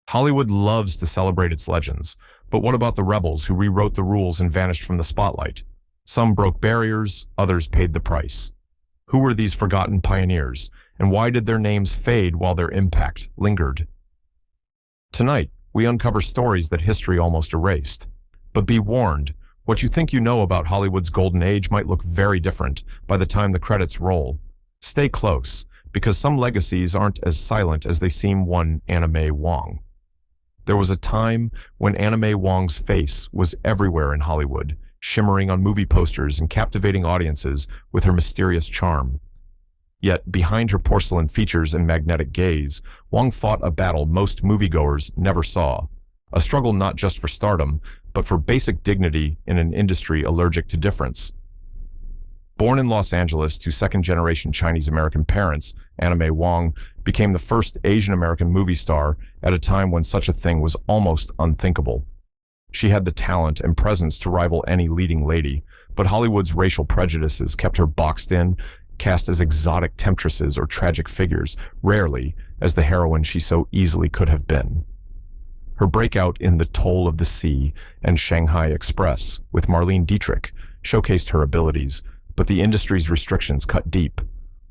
Hollywood loves to celebrate its legends, but what about the rebels who rewrote the rules and vanished from the spotlight? Some broke barriers, others paid the price. Who were these forgotten pioneers, and why did their names fade while their impact lingered? Tonight, we uncover stories that history almost erased. But be warned, what you think you know about Hollywood's golden age might look very different by the time the credits roll. Stay close, because some legacies aren't as silent as they seem. One Anime Wong. There was a time when Anime Wong's face was everywhere in Hollywood, shimmering on movie posters and captivating audiences with her mysterious charm. Yet, behind her porcelain features and magnetic gaze, Wong fought a battle most moviegoers never saw. A struggle not just for stardom, but for basic dignity in an industry allergic to difference. Born in Los Angeles to second-generation Chinese-American parents, Anime Wong became the first Asian-American movie star at a time when such a thing was almost unthinkable. She had the talent and presence to rival any leading lady, but Hollywood's racial prejudices kept her boxed in, cast as exotic temptresses or tragic figures, rarely as the heroine she so easily could have been. Her breakout in The Toll of the Sea and Shanghai Express with Marlene Dietrich showcased her abilities, but the industry's restrictions cut deep.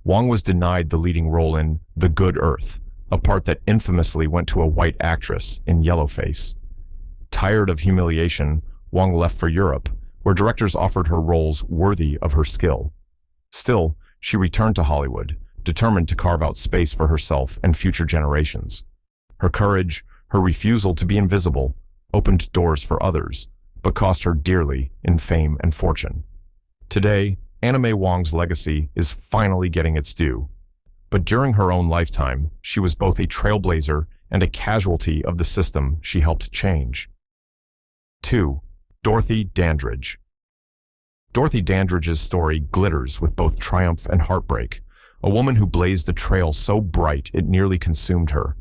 Wong was denied the leading role in The Good Earth, a part that infamously went to a white actress in Yellowface. Tired of humiliation, Wong left for Europe, where directors offered her roles worthy of her skill. Still, she returned to Hollywood, determined to carve out space for herself and future generations. Her courage, her refusal to be invisible, opened doors for others, but cost her dearly in fame and fortune. Today, Anime Wong's legacy is finally getting its due. But during her own lifetime, she was both a trailblazer and a casualty of the system she helped change. 2. Dorothy Dandridge. Dorothy Dandridge's story glitters with both triumph and heartbreak, a woman who blazed a trail so bright it nearly consumed her.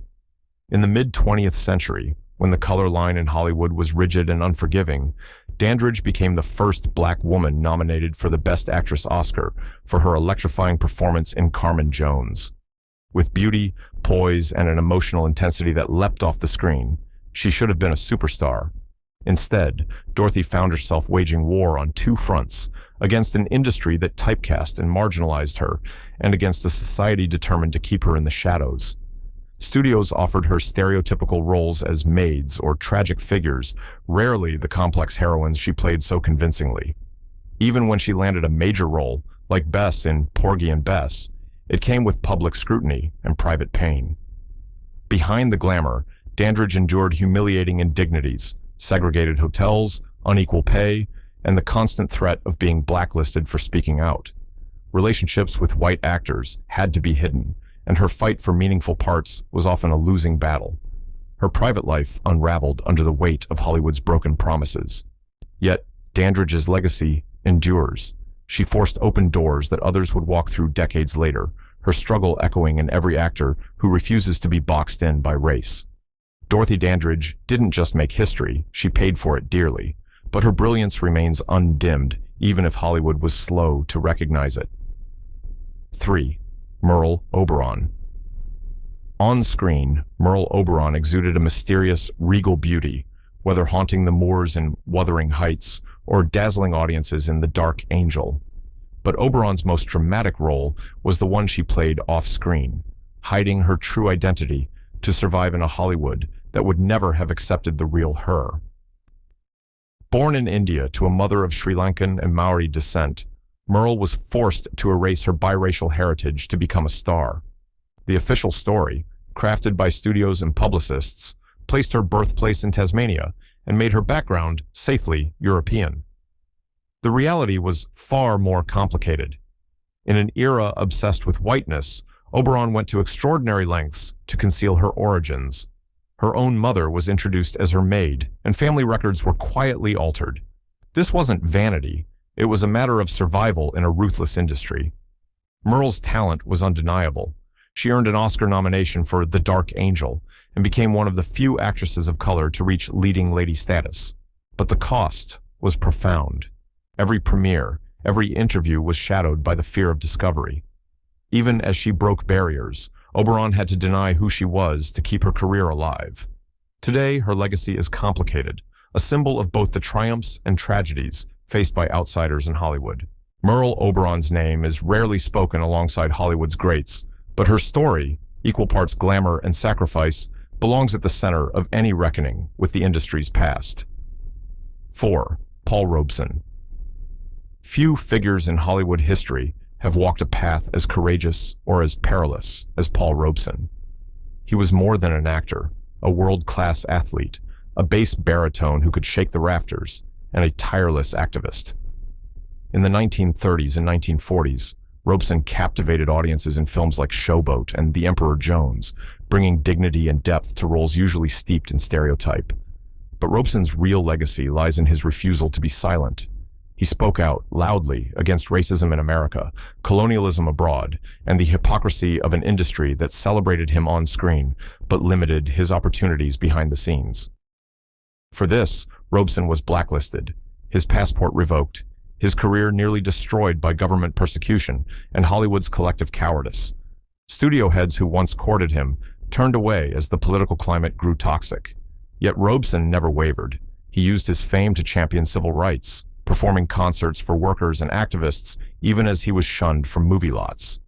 In the mid-20th century, when the color line in Hollywood was rigid and unforgiving, Dandridge became the first black woman nominated for the Best Actress Oscar for her electrifying performance in Carmen Jones. With beauty, poise, and an emotional intensity that leapt off the screen, she should have been a superstar. Instead, Dorothy found herself waging war on two fronts, against an industry that typecast and marginalized her, and against a society determined to keep her in the shadows. Studios offered her stereotypical roles as maids or tragic figures, rarely the complex heroines she played so convincingly. Even when she landed a major role, like Bess in Porgy and Bess, it came with public scrutiny and private pain. Behind the glamour, Dandridge endured humiliating indignities, segregated hotels, unequal pay, and the constant threat of being blacklisted for speaking out. Relationships with white actors had to be hidden, and her fight for meaningful parts was often a losing battle. Her private life unraveled under the weight of Hollywood's broken promises. Yet, Dandridge's legacy endures. She forced open doors that others would walk through decades later, her struggle echoing in every actor who refuses to be boxed in by race. Dorothy Dandridge didn't just make history, she paid for it dearly, but her brilliance remains undimmed, even if Hollywood was slow to recognize it. 3. Merl Oberon. On screen, Merl Oberon exuded a mysterious, regal beauty, whether haunting the moors in Wuthering Heights or dazzling audiences in The Dark Angel. But Oberon's most dramatic role was the one she played off-screen, hiding her true identity to survive in a Hollywood that would never have accepted the real her. Born in India to a mother of Sri Lankan and Maori descent, Merl was forced to erase her biracial heritage to become a star. The official story, crafted by studios and publicists, placed her birthplace in Tasmania and made her background safely European. The reality was far more complicated. In an era obsessed with whiteness, Oberon went to extraordinary lengths to conceal her origins. Her own mother was introduced as her maid, and family records were quietly altered. This wasn't vanity. It was a matter of survival in a ruthless industry. Merl's talent was undeniable. She earned an Oscar nomination for The Dark Angel and became one of the few actresses of color to reach leading lady status. But the cost was profound. Every premiere, every interview was shadowed by the fear of discovery. Even as she broke barriers, Oberon had to deny who she was to keep her career alive. Today, her legacy is complicated, a symbol of both the triumphs and tragedies faced by outsiders in Hollywood. Merl Oberon's name is rarely spoken alongside Hollywood's greats, but her story, equal parts glamour and sacrifice, belongs at the center of any reckoning with the industry's past. 4. Paul Robson. Few figures in Hollywood history have walked a path as courageous or as perilous as Paul Robson. He was more than an actor, a world-class athlete, a bass baritone who could shake the rafters, and a tireless activist. In the 1930s and 1940s, Robson captivated audiences in films like Showboat and The Emperor Jones, bringing dignity and depth to roles usually steeped in stereotype. But Robson's real legacy lies in his refusal to be silent. He spoke out loudly against racism in America, colonialism abroad, and the hypocrisy of an industry that celebrated him on screen but limited his opportunities behind the scenes. For this, Robson was blacklisted, his passport revoked, his career nearly destroyed by government persecution and Hollywood's collective cowardice. Studio heads who once courted him turned away as the political climate grew toxic. Yet Robson never wavered. He used his fame to champion civil rights, performing concerts for workers and activists even as he was shunned from movie lots.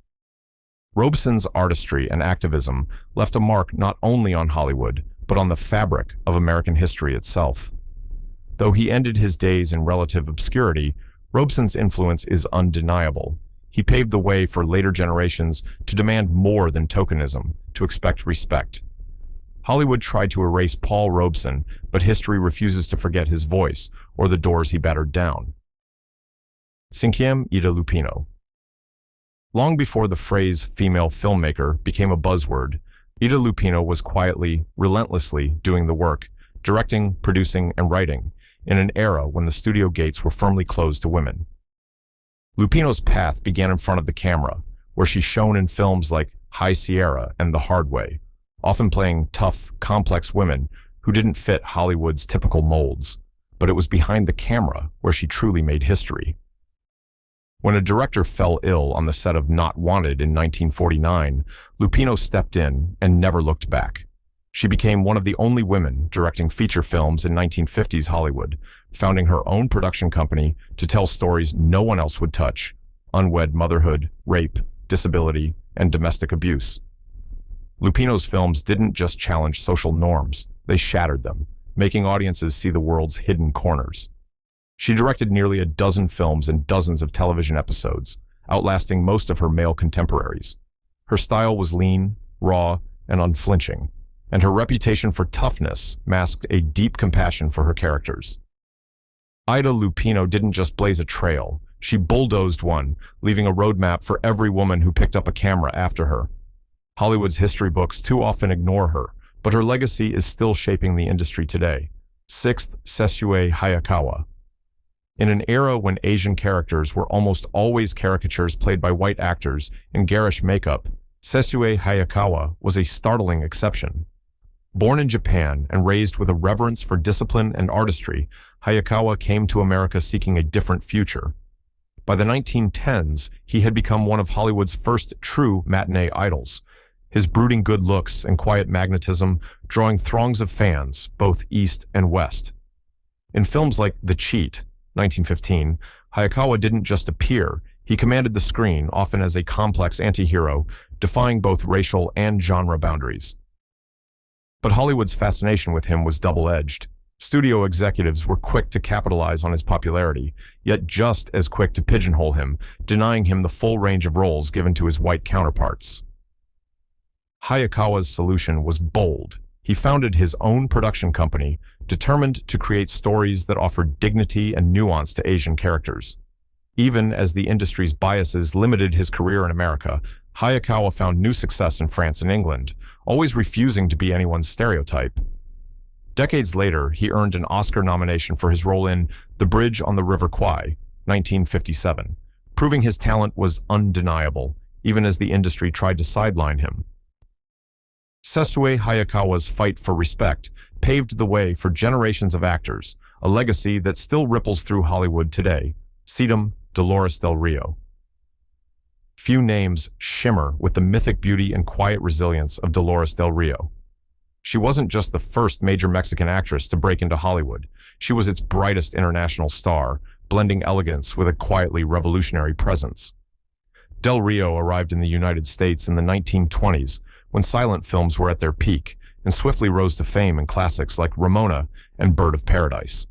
Robson's artistry and activism left a mark not only on Hollywood, but on the fabric of American history itself. Though he ended his days in relative obscurity, Robson's influence is undeniable. He paved the way for later generations to demand more than tokenism, to expect respect. Hollywood tried to erase Paul Robson, but history refuses to forget his voice or the doors he battered down. 5. Ida Lupino. Long before the phrase female filmmaker became a buzzword, Ida Lupino was quietly, relentlessly doing the work, directing, producing, and writing, in an era when the studio gates were firmly closed to women. Lupino's path began in front of the camera, where she shone in films like High Sierra and The Hard Way, often playing tough, complex women who didn't fit Hollywood's typical molds, but it was behind the camera where she truly made history. When a director fell ill on the set of Not Wanted in 1949, Lupino stepped in and never looked back. She became one of the only women directing feature films in 1950s Hollywood, founding her own production company to tell stories no one else would touch: unwed motherhood, rape, disability, and domestic abuse. Lupino's films didn't just challenge social norms, they shattered them, making audiences see the world's hidden corners. She directed nearly a dozen films and dozens of television episodes, outlasting most of her male contemporaries. Her style was lean, raw, and unflinching, and her reputation for toughness masked a deep compassion for her characters. Ida Lupino didn't just blaze a trail, she bulldozed one, leaving a roadmap for every woman who picked up a camera after her. Hollywood's history books too often ignore her, but her legacy is still shaping the industry today. 6. Sessue Hayakawa. In an era when Asian characters were almost always caricatures played by white actors in garish makeup, Sessue Hayakawa was a startling exception. Born in Japan and raised with a reverence for discipline and artistry, Hayakawa came to America seeking a different future. By the 1910s, he had become one of Hollywood's first true matinee idols, his brooding good looks and quiet magnetism drawing throngs of fans, both East and West. In films like The Cheat, 1915, Hayakawa didn't just appear, he commanded the screen, often as a complex anti-hero, defying both racial and genre boundaries. But Hollywood's fascination with him was double-edged. Studio executives were quick to capitalize on his popularity, yet just as quick to pigeonhole him, denying him the full range of roles given to his white counterparts. Hayakawa's solution was bold. He founded his own production company, determined to create stories that offered dignity and nuance to Asian characters. Even as the industry's biases limited his career in America, Hayakawa found new success in France and England, always refusing to be anyone's stereotype. Decades later, he earned an Oscar nomination for his role in The Bridge on the River Kwai, 1957, proving his talent was undeniable, even as the industry tried to sideline him. Sessue Hayakawa's fight for respect paved the way for generations of actors, a legacy that still ripples through Hollywood today. Sedum, Dolores Del Rio. Few names shimmer with the mythic beauty and quiet resilience of Dolores Del Rio. She wasn't just the first major Mexican actress to break into Hollywood. She was its brightest international star, blending elegance with a quietly revolutionary presence. Del Rio arrived in the United States in the 1920s when silent films were at their peak and swiftly rose to fame in classics like Ramona and Bird of Paradise.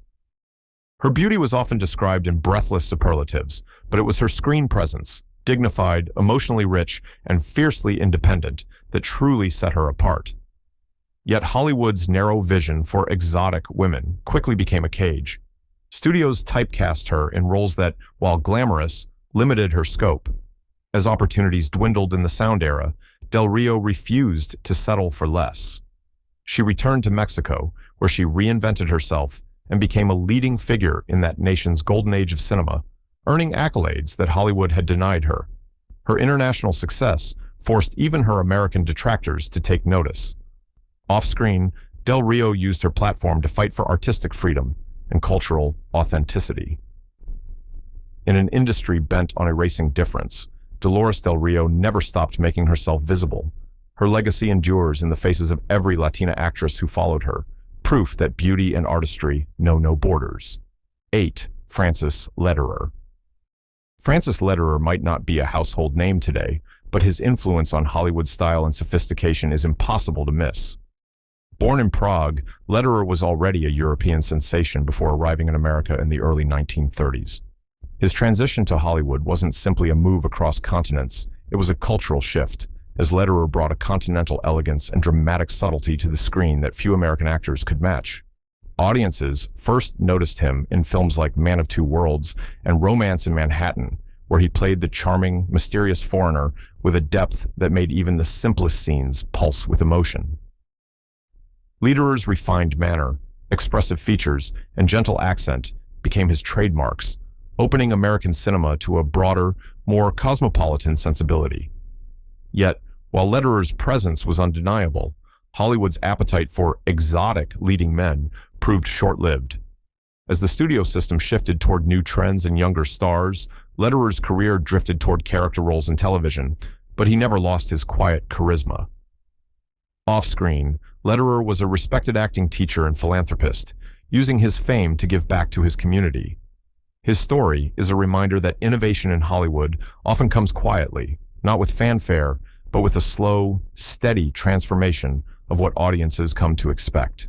Her beauty was often described in breathless superlatives, but it was her screen presence, dignified, emotionally rich, and fiercely independent, that truly set her apart. Yet Hollywood's narrow vision for exotic women quickly became a cage. Studios typecast her in roles that, while glamorous, limited her scope. As opportunities dwindled in the sound era, Del Rio refused to settle for less. She returned to Mexico, where she reinvented herself and became a leading figure in that nation's golden age of cinema, earning accolades that Hollywood had denied her. Her international success forced even her American detractors to take notice. Off-screen, Del Rio used her platform to fight for artistic freedom and cultural authenticity. In an industry bent on erasing difference, Dolores Del Rio never stopped making herself visible. Her legacy endures in the faces of every Latina actress who followed her, proof that beauty and artistry know no borders. 8. Francis Lederer. Francis Lederer might not be a household name today, but his influence on Hollywood style and sophistication is impossible to miss. Born in Prague, Lederer was already a European sensation before arriving in America in the early 1930s. His transition to Hollywood wasn't simply a move across continents, it was a cultural shift, as Lederer brought a continental elegance and dramatic subtlety to the screen that few American actors could match. Audiences first noticed him in films like Man of Two Worlds and Romance in Manhattan, where he played the charming, mysterious foreigner with a depth that made even the simplest scenes pulse with emotion. Lederer's refined manner, expressive features, and gentle accent became his trademarks, opening American cinema to a broader, more cosmopolitan sensibility. Yet, while Lederer's presence was undeniable, Hollywood's appetite for exotic leading men proved short-lived. As the studio system shifted toward new trends and younger stars, Lederer's career drifted toward character roles in television, but he never lost his quiet charisma. Off-screen, Lederer was a respected acting teacher and philanthropist, using his fame to give back to his community. His story is a reminder that innovation in Hollywood often comes quietly, not with fanfare, but with a slow, steady transformation of what audiences come to expect.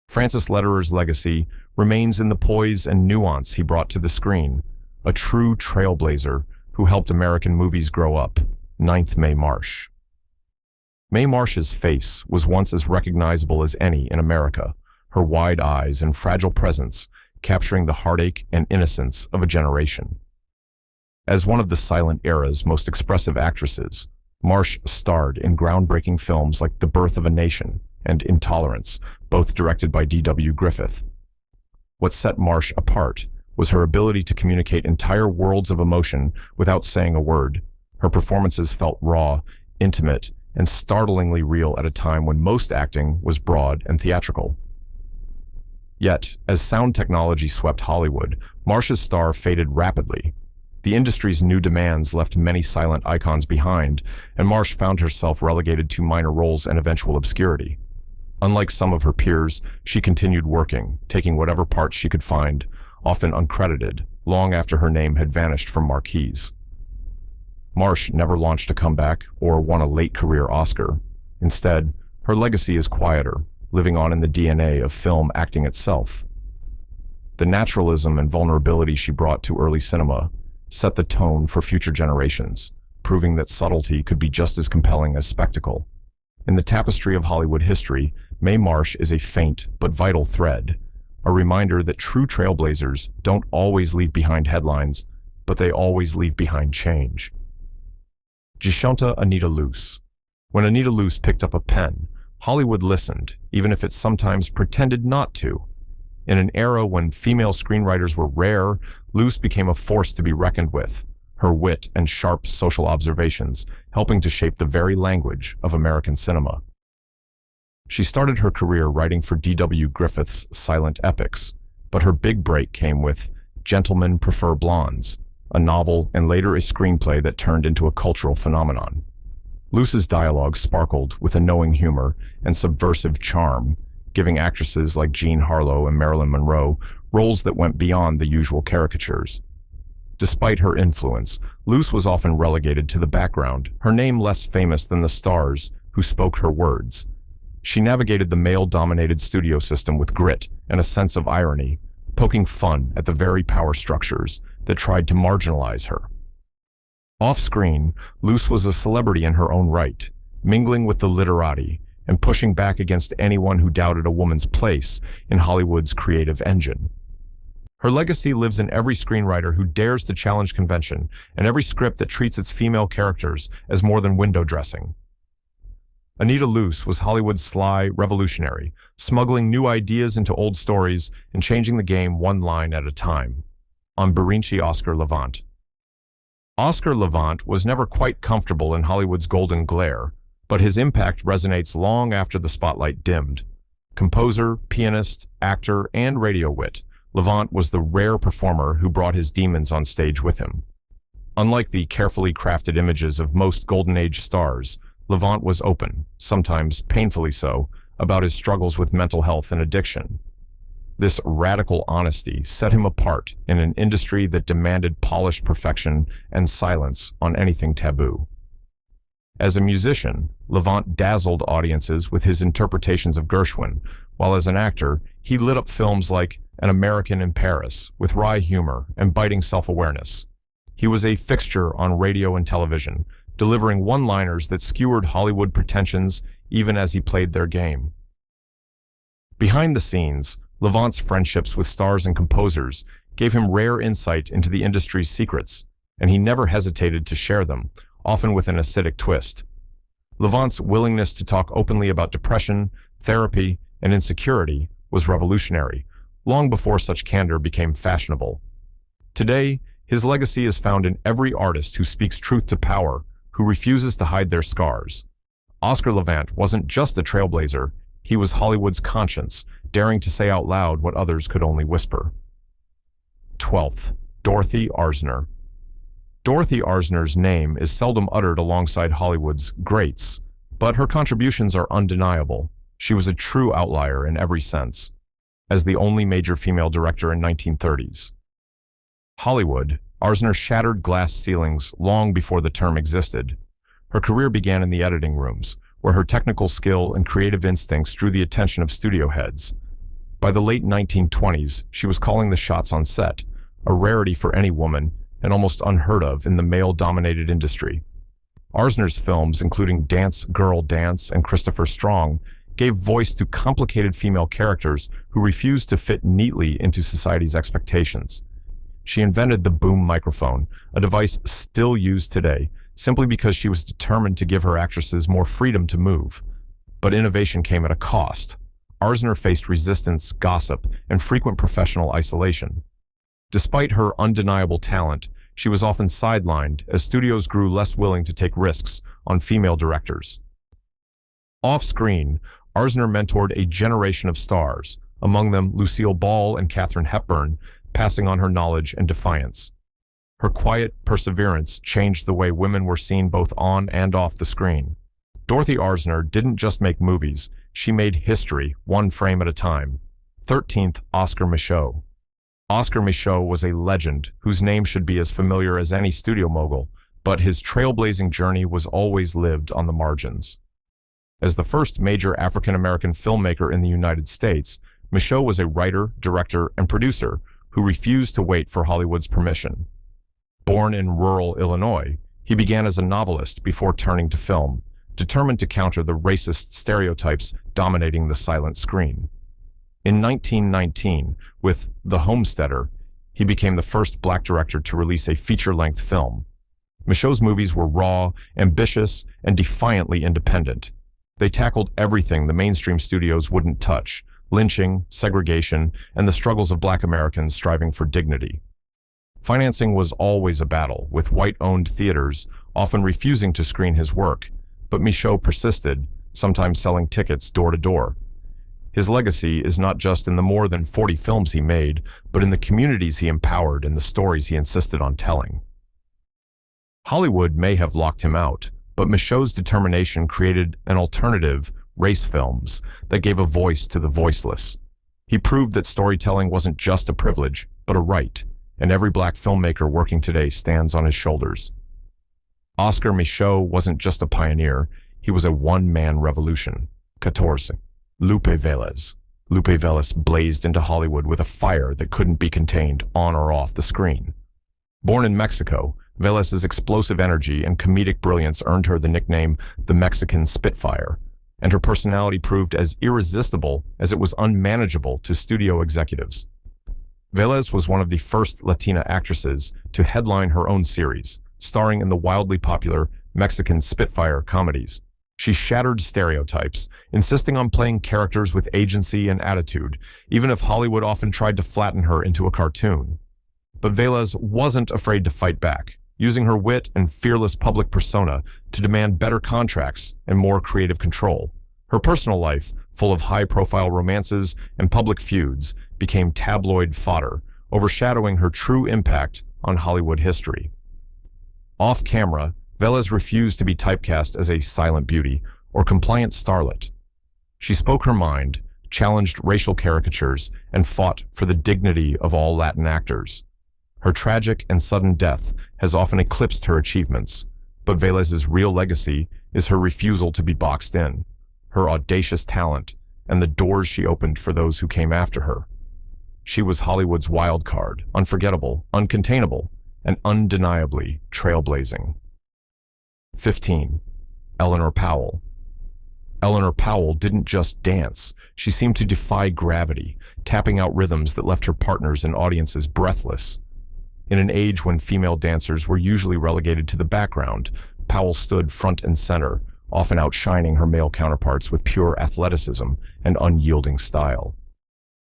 Francis Lederer's legacy remains in the poise and nuance he brought to the screen, a true trailblazer who helped American movies grow up. 9th May Marsh. Mae Marsh's face was once as recognizable as any in America, her wide eyes and fragile presence capturing the heartache and innocence of a generation. As one of the silent era's most expressive actresses, Marsh starred in groundbreaking films like The Birth of a Nation and Intolerance, both directed by D.W. Griffith. What set Marsh apart was her ability to communicate entire worlds of emotion without saying a word. Her performances felt raw, intimate, and startlingly real at a time when most acting was broad and theatrical. Yet, as sound technology swept Hollywood, Marsh's star faded rapidly. The industry's new demands left many silent icons behind, and Marsh found herself relegated to minor roles and eventual obscurity. Unlike some of her peers, she continued working, taking whatever parts she could find, often uncredited, long after her name had vanished from marquees. Marsh never launched a comeback or won a late-career Oscar. Instead, her legacy is quieter, living on in the DNA of film acting itself. The naturalism and vulnerability she brought to early cinema set the tone for future generations, proving that subtlety could be just as compelling as spectacle. In the tapestry of Hollywood history, Mae Marsh is a faint but vital thread, a reminder that true trailblazers don't always leave behind headlines, but they always leave behind change. Gishanta Anita Loose. When Anita Loose picked up a pen, Hollywood listened, even if it sometimes pretended not to. In an era when female screenwriters were rare, Loose became a force to be reckoned with, her wit and sharp social observations helping to shape the very language of American cinema. She started her career writing for D.W. Griffith's silent epics, but her big break came with Gentlemen Prefer Blondes, a novel and later a screenplay that turned into a cultural phenomenon. Luce's dialogue sparkled with a knowing humor and subversive charm, giving actresses like Jean Harlow and Marilyn Monroe roles that went beyond the usual caricatures. Despite her influence, Luce was often relegated to the background, her name less famous than the stars who spoke her words. She navigated the male-dominated studio system with grit and a sense of irony, poking fun at the very power structures that tried to marginalize her. Off-screen, Luce was a celebrity in her own right, mingling with the literati and pushing back against anyone who doubted a woman's place in Hollywood's creative engine. Her legacy lives in every screenwriter who dares to challenge convention and every script that treats its female characters as more than window dressing. Anita Loose was Hollywood's sly revolutionary, smuggling new ideas into old stories and changing the game one line at a time. On Berenice Oscar Leavant. Oscar Leavant was never quite comfortable in Hollywood's golden glare, but his impact resonates long after the spotlight dimmed. Composer, pianist, actor, and radio wit, Leavant was the rare performer who brought his demons on stage with him. Unlike the carefully crafted images of most Golden Age stars, Leavant was open, sometimes painfully so, about his struggles with mental health and addiction. This radical honesty set him apart in an industry that demanded polished perfection and silence on anything taboo. As a musician, Leavant dazzled audiences with his interpretations of Gershwin, while as an actor, he lit up films like An American in Paris with wry humor and biting self-awareness. He was a fixture on radio and television, delivering one-liners that skewered Hollywood pretensions even as he played their game. Behind the scenes, Leavant's friendships with stars and composers gave him rare insight into the industry's secrets, and he never hesitated to share them, often with an acidic twist. Leavant's willingness to talk openly about depression, therapy, and insecurity was revolutionary, long before such candor became fashionable. Today, his legacy is found in every artist who speaks truth to power, who refuses to hide their scars. Oscar Leavant wasn't just a trailblazer, he was Hollywood's conscience, daring to say out loud what others could only whisper. 12th, Dorothy Arsner. Dorothy Arsner's name is seldom uttered alongside Hollywood's greats, but her contributions are undeniable. She was a true outlier in every sense, as the only major female director in 1930s. Hollywood, Arsner shattered glass ceilings long before the term existed. Her career began in the editing rooms, where her technical skill and creative instincts drew the attention of studio heads. By the late 1920s, she was calling the shots on set, a rarity for any woman and almost unheard of in the male-dominated industry. Arsner's films, including Dance, Girl, Dance, and Christopher Strong, gave voice to complicated female characters who refused to fit neatly into society's expectations. She invented the boom microphone, a device still used today, simply because she was determined to give her actresses more freedom to move. But innovation came at a cost. Arsner faced resistance, gossip, and frequent professional isolation. Despite her undeniable talent, she was often sidelined as studios grew less willing to take risks on female directors. Off-screen, Arsner mentored a generation of stars, among them Lucille Ball and Katharine Hepburn, passing on her knowledge and defiance. Her quiet perseverance changed the way women were seen both on and off the screen. Dorothy Arsner didn't just make movies, she made history, one frame at a time. 13th, Oscar Micho. Oscar Micho was a legend whose name should be as familiar as any studio mogul, but his trailblazing journey was always lived on the margins. As the first major African-American filmmaker in the United States, Micho was a writer, director, and producer who refused to wait for Hollywood's permission. Born in rural Illinois, he began as a novelist before turning to film, determined to counter the racist stereotypes dominating the silent screen. In 1919, with The Homesteader, he became the first black director to release a feature-length film. Micho's movies were raw, ambitious, and defiantly independent. They tackled everything the mainstream studios wouldn't touch: lynching, segregation, and the struggles of black Americans striving for dignity. Financing was always a battle, with white-owned theaters often refusing to screen his work, but Micho persisted, sometimes selling tickets door to door. His legacy is not just in the more than 40 films he made, but in the communities he empowered and the stories he insisted on telling. Hollywood may have locked him out, But Micho's determination created an alternative, race films, that gave a voice to the voiceless. He proved that storytelling wasn't just a privilege, but a right, and every black filmmaker working today stands on his shoulders. Oscar Micho wasn't just a pioneer, he was a one-man revolution. 14. Lupe Veles. Lupe Veles blazed into Hollywood with a fire that couldn't be contained on or off the screen. Born in Mexico, Veles's explosive energy and comedic brilliance earned her the nickname the Mexican Spitfire, and her personality proved as irresistible as it was unmanageable to studio executives. Veles was one of the first Latina actresses to headline her own series, starring in the wildly popular Mexican Spitfire comedies. She shattered stereotypes, insisting on playing characters with agency and attitude, even if Hollywood often tried to flatten her into a cartoon. But Veles wasn't afraid to fight back, using her wit and fearless public persona to demand better contracts and more creative control. Her personal life, full of high-profile romances and public feuds, became tabloid fodder, overshadowing her true impact on Hollywood history. Off-camera, Veles refused to be typecast as a silent beauty or compliant starlet. She spoke her mind, challenged racial caricatures, and fought for the dignity of all Latin actors. Her tragic and sudden death has often eclipsed her achievements, but Veles's real legacy is her refusal to be boxed in, her audacious talent, and the doors she opened for those who came after her. She was Hollywood's wild card, unforgettable, uncontainable, and undeniably trailblazing. 15. Elellanar Powell. Elellanar Powell didn't just dance, she seemed to defy gravity, tapping out rhythms that left her partners and audiences breathless. In an age when female dancers were usually relegated to the background, Powell stood front and center, often outshining her male counterparts with pure athleticism and unyielding style.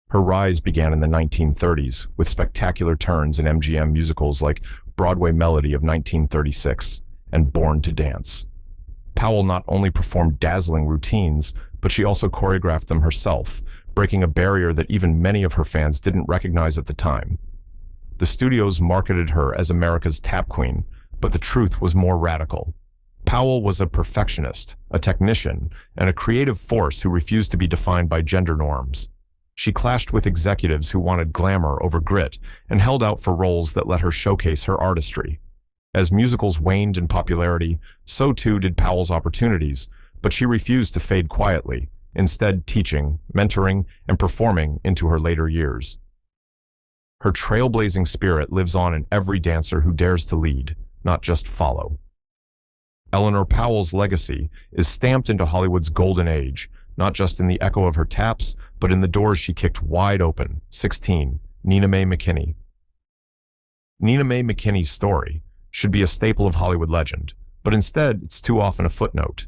Her rise began in the 1930s with spectacular turns in MGM musicals like Broadway Melody of 1936 and Born to Dance. Powell not only performed dazzling routines, but she also choreographed them herself, breaking a barrier that even many of her fans didn't recognize at the time. The studios marketed her as America's tap queen, but the truth was more radical. Powell was a perfectionist, a technician, and a creative force who refused to be defined by gender norms. She clashed with executives who wanted glamour over grit and held out for roles that let her showcase her artistry. As musicals waned in popularity, so too did Powell's opportunities, but she refused to fade quietly, instead teaching, mentoring, and performing into her later years. Her trailblazing spirit lives on in every dancer who dares to lead, not just follow. Elellanar Powell's legacy is stamped into Hollywood's golden age, not just in the echo of her taps, but in the doors she kicked wide open. 16. May McKini. May McKini's story should be a staple of Hollywood legend, but instead it's too often a footnote.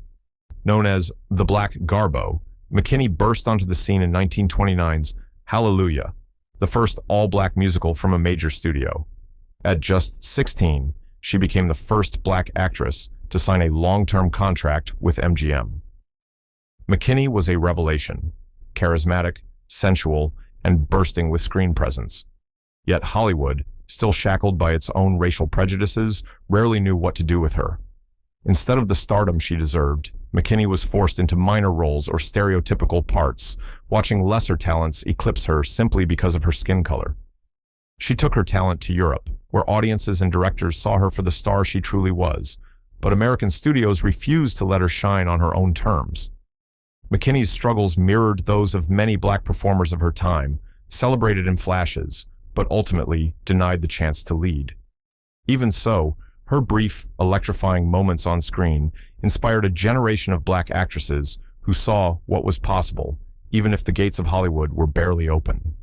Known as the Black Garbo, McKini burst onto the scene in 1929's Hallelujah, the first all-black musical from a major studio. At just 16, she became the first black actress to sign a long-term contract with MGM. McKini was a revelation, charismatic, sensual, and bursting with screen presence. Yet Hollywood, still shackled by its own racial prejudices, rarely knew what to do with her. Instead of the stardom she deserved, McKini was forced into minor roles or stereotypical parts, watching lesser talents eclipse her simply because of her skin color. She took her talent to Europe, where audiences and directors saw her for the star she truly was, but American studios refused to let her shine on her own terms. McKini's struggles mirrored those of many black performers of her time, celebrated in flashes, but ultimately denied the chance to lead. Even so, her brief, electrifying moments on screen inspired a generation of black actresses who saw what was possible, even if the gates of Hollywood were barely open.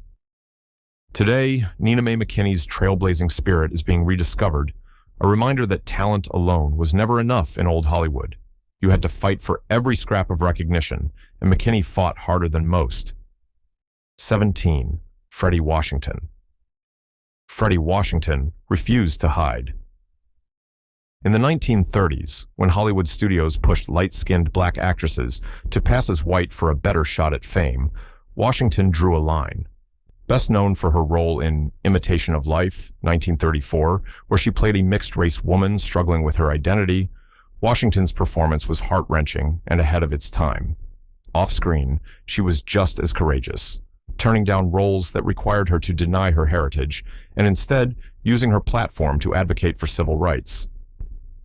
Today, May McKini's trailblazing spirit is being rediscovered, a reminder that talent alone was never enough in old Hollywood. You had to fight for every scrap of recognition, and McKini fought harder than most. 17. Freddy Washington. Freddy Washington refused to hide. In the 1930s, when Hollywood studios pushed light-skinned black actresses to pass as white for a better shot at fame, Washington drew a line. Best known for her role in Imitation of Life, 1934, where she played a mixed-race woman struggling with her identity, Washington's performance was heart-wrenching and ahead of its time. Off-screen, she was just as courageous, turning down roles that required her to deny her heritage and instead using her platform to advocate for civil rights.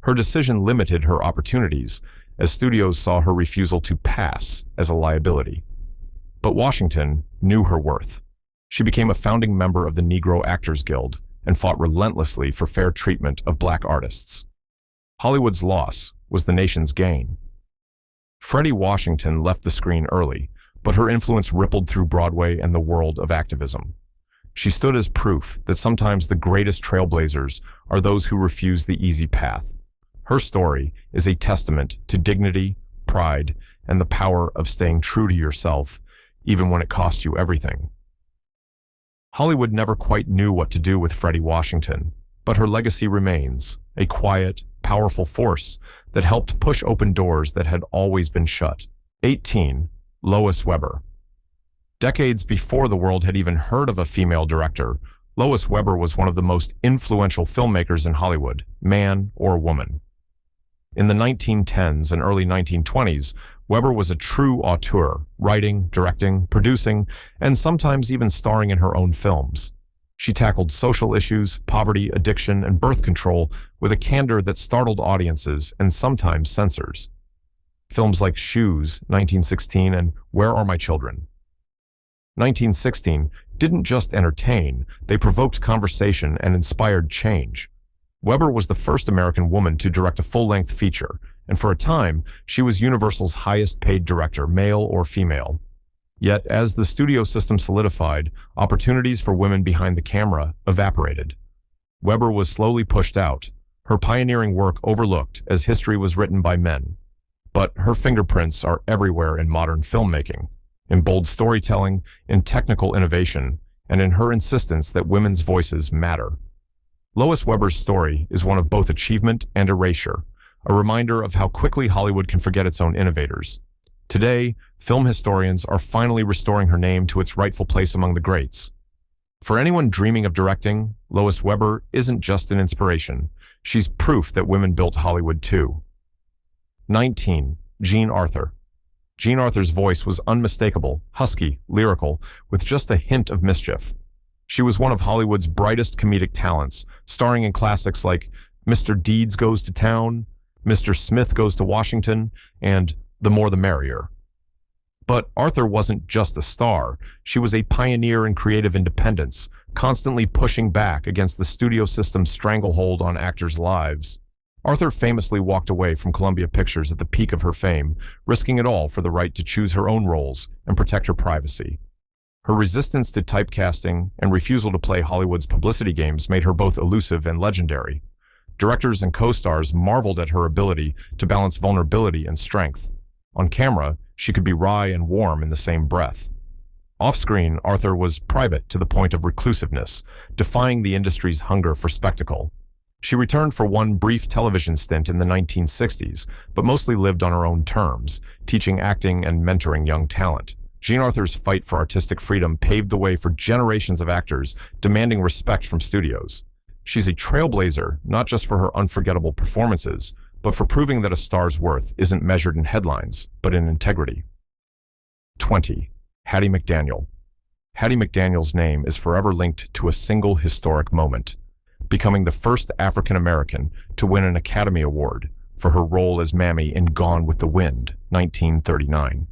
Her decision limited her opportunities, as studios saw her refusal to pass as a liability. But Washington knew her worth. She became a founding member of the Negro Actors Guild and fought relentlessly for fair treatment of black artists. Hollywood's loss was the nation's gain. Freddy Washington left the screen early, but her influence rippled through Broadway and the world of activism. She stood as proof that sometimes the greatest trailblazers are those who refuse the easy path. Her story is a testament to dignity, pride, and the power of staying true to yourself, even when it costs you everything. Hollywood never quite knew what to do with Freddy Washington, but her legacy remains, a quiet, powerful force that helped push open doors that had always been shut. 18. Lois Weber. Decades before the world had even heard of a female director, Lois Weber was one of the most influential filmmakers in Hollywood, man or woman. In the 1910s and early 1920s, Weber was a true auteur, writing, directing, producing, and sometimes even starring in her own films. She tackled social issues, poverty, addiction, and birth control with a candor that startled audiences and sometimes censors. Films like Shoes, 1916, and Where Are My Children? 1916 didn't just entertain, they provoked conversation and inspired change. Weber was the first American woman to direct a full-length feature, and for a time, she was Universal's highest-paid director, male or female. Yet, as the studio system solidified, opportunities for women behind the camera evaporated. Weber was slowly pushed out, her pioneering work overlooked as history was written by men. But her fingerprints are everywhere in modern filmmaking, in bold storytelling, in technical innovation, and in her insistence that women's voices matter. Lois Weber's story is one of both achievement and erasure, a reminder of how quickly Hollywood can forget its own innovators. Today, film historians are finally restoring her name to its rightful place among the greats. For anyone dreaming of directing, Lois Weber isn't just an inspiration. She's proof that women built Hollywood too. 19. Jean Arthur. Jean Arthur's voice was unmistakable, husky, lyrical, with just a hint of mischief. She was one of Hollywood's brightest comedic talents, starring in classics like Mr. Deeds Goes to Town, Mr. Smith Goes to Washington, and The More the Merrier. But Arthur wasn't just a star. She was a pioneer in creative independence, constantly pushing back against the studio system's stranglehold on actors' lives. Arthur famously walked away from Columbia Pictures at the peak of her fame, risking it all for the right to choose her own roles and protect her privacy. Her resistance to typecasting and refusal to play Hollywood's publicity games made her both elusive and legendary. Directors and co-stars marveled at her ability to balance vulnerability and strength. On camera, she could be wry and warm in the same breath. Off-screen, Arthur was private to the point of reclusiveness, defying the industry's hunger for spectacle. She returned for one brief television stint in the 1960s, but mostly lived on her own terms, teaching acting and mentoring young talent. Jean Arthur's fight for artistic freedom paved the way for generations of actors demanding respect from studios. She's a trailblazer, not just for her unforgettable performances, but for proving that a star's worth isn't measured in headlines, but in integrity. 20. Hattie McDaniel. Hattie McDaniel's name is forever linked to a single historic moment, becoming the first African-American to win an Academy Award for her role as Mammy in Gone with the Wind, 1939.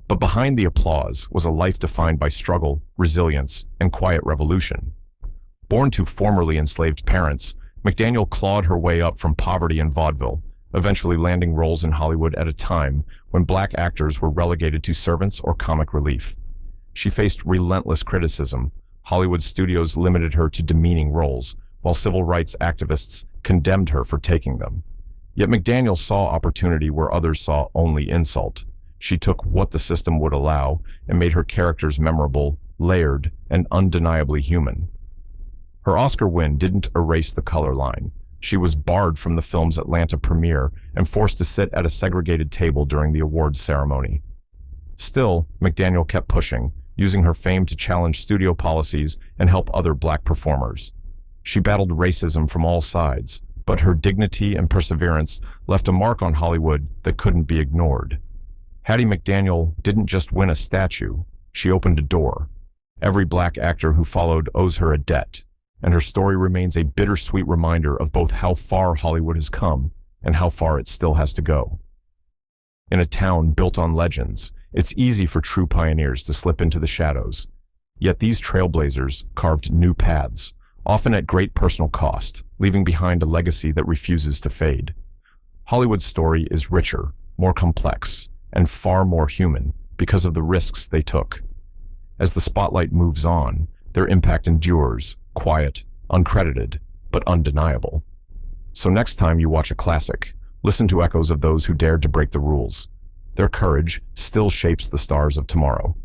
But behind the applause was a life defined by struggle, resilience, and quiet revolution. Born to formerly enslaved parents, McDaniel clawed her way up from poverty and vaudeville, eventually landing roles in Hollywood at a time when black actors were relegated to servants or comic relief. She faced relentless criticism. Hollywood studios limited her to demeaning roles, while civil rights activists condemned her for taking them. Yet McDaniel saw opportunity where others saw only insult. She took what the system would allow and made her characters memorable, layered, and undeniably human. Her Oscar win didn't erase the color line. She was barred from the film's Atlanta premiere and forced to sit at a segregated table during the awards ceremony. Still, McDaniel kept pushing, using her fame to challenge studio policies and help other black performers. She battled racism from all sides, but her dignity and perseverance left a mark on Hollywood that couldn't be ignored. Hattie McDaniel didn't just win a statue, she opened a door. Every black actor who followed owes her a debt, and her story remains a bittersweet reminder of both how far Hollywood has come and how far it still has to go. In a town built on legends, it's easy for true pioneers to slip into the shadows. Yet these trailblazers carved new paths, often at great personal cost, leaving behind a legacy that refuses to fade. Hollywood's story is richer, more complex, and far more human because of the risks they took. As the spotlight moves on, their impact endures, quiet, uncredited, but undeniable. So next time you watch a classic, listen to echoes of those who dared to break the rules. Their courage still shapes the stars of tomorrow.